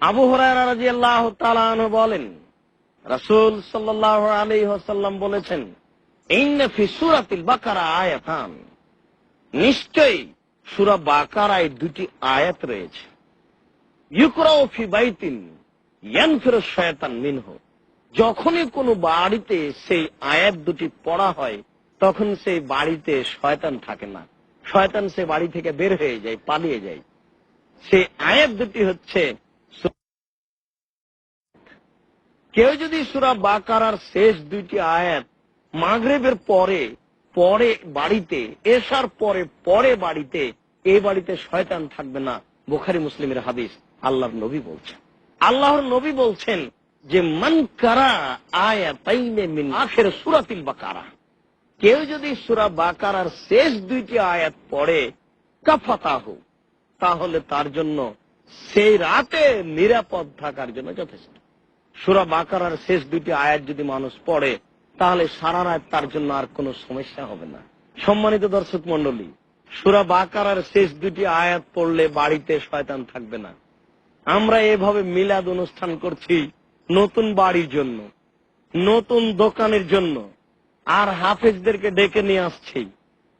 আবু হুরায়রা রাদিয়াল্লাহু তাআলা আনহু বলেন, রাসূল সাল্লাল্লাহু আলাইহি ওয়াসাল্লাম বলেছেন, ইন্না ফি সূরাতিল বাকারা আয়াতান, নিশ্চয়ই সূরা বাকারায় দুটি আয়াত রয়েছে। ইউকরাউ ফি বাইতিন ইয়ানফিরু শায়তান মিনহু, যখনই কোনো বাড়িতে সেই আয়াত দুটি পড়া হয় তখন সেই বাড়িতে শয়তান থাকে না, শয়তান সে বাড়ি থেকে বের হয়ে যায়, পালিয়ে যায়। সেই আয়াত দুটি হচ্ছে, কেউ যদি সূরা বাকারার শেষ দুইটি আয়াত মাগরিবের পরে পরে বাড়িতে, এশার পরে পরে বাড়িতে, এই বাড়িতে শয়তান থাকবে না। বুখারী মুসলিমের হাদিস। আল্লাহর নবী বলছেন, আল্লাহর নবী বলছেন যে মান কারা আয়াতাইনে মিন আখির সূরাতিল বাকারা, কেউ যদি সূরা বাকারার শেষ দুইটি আয়াত পড়ে, কাফাতাহু, তাহলে তার জন্য সেই রাতে নিরাপদ থাকার জন্য যথেষ্ট। সূরা বাকারার শেষ দুইটি আয়াত যদি মানুষ পড়ে তাহলে সারা রাত তার জন্য আর কোনো সমস্যা হবে না। সম্মানিত দর্শক মণ্ডলী, সূরা বাকারার শেষ দুটি আয়াত পড়লে বাড়িতে শয়তান থাকবে না। আমরা এভাবে মিলাদ অনুষ্ঠান করছি নতুন বাড়ির জন্য, নতুন দোকানের জন্য, আর হাফেজদেরকে ডেকে নিয়ে আসছি।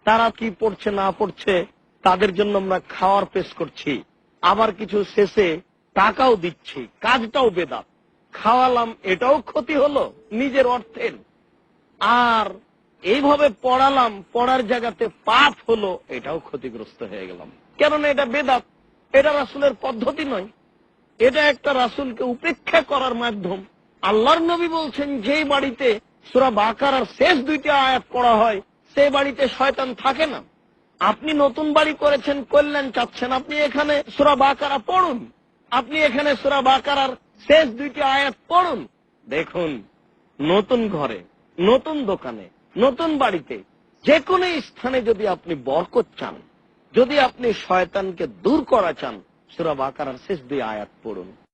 তারা কি পড়ছে না পড়ছে তাদের জন্য আমরা খাওয়ার পেশ করছি, আবার কিছু শেষে টাকাও দিচ্ছি, কাজটাও বেদাত। খাওয়ালাম, এটাও ক্ষতি হলো নিজের অর্থের, আর এইভাবে পড়ালাম, পড়ার জায়গাতে পাপ হলো, এটাও ক্ষতিগ্রস্ত হয়ে গেলাম। কেননা এটা বেদাত, এটা রাসূলের পদ্ধতি নয়, এটা একটা রাসূলকে উপেক্ষা করার মাধ্যম। আল্লাহর নবী বলছেন, যেই বাড়িতে সূরা বাকারার শেষ দুইটা আয়াত পড়া হয় সেই বাড়িতে শয়তান থাকে না। আপনি নতুন বাড়ি করেছেন, কল্যাণ চাচ্ছেন, আপনি এখানে সূরা বাকারা পড়ুন, আপনি এখানে সূরা বাকারার শেষ দুইটি আয়াত পড়ুন। দেখুন, নতুন ঘরে, নতুন দোকানে, নতুন বাড়িতে, যে কোনো স্থানে যদি আপনি বরকত চান, যদি আপনি শয়তানকে দূর করা চান, সূরা বাকারার শেষ দুই আয়াত পড়ুন।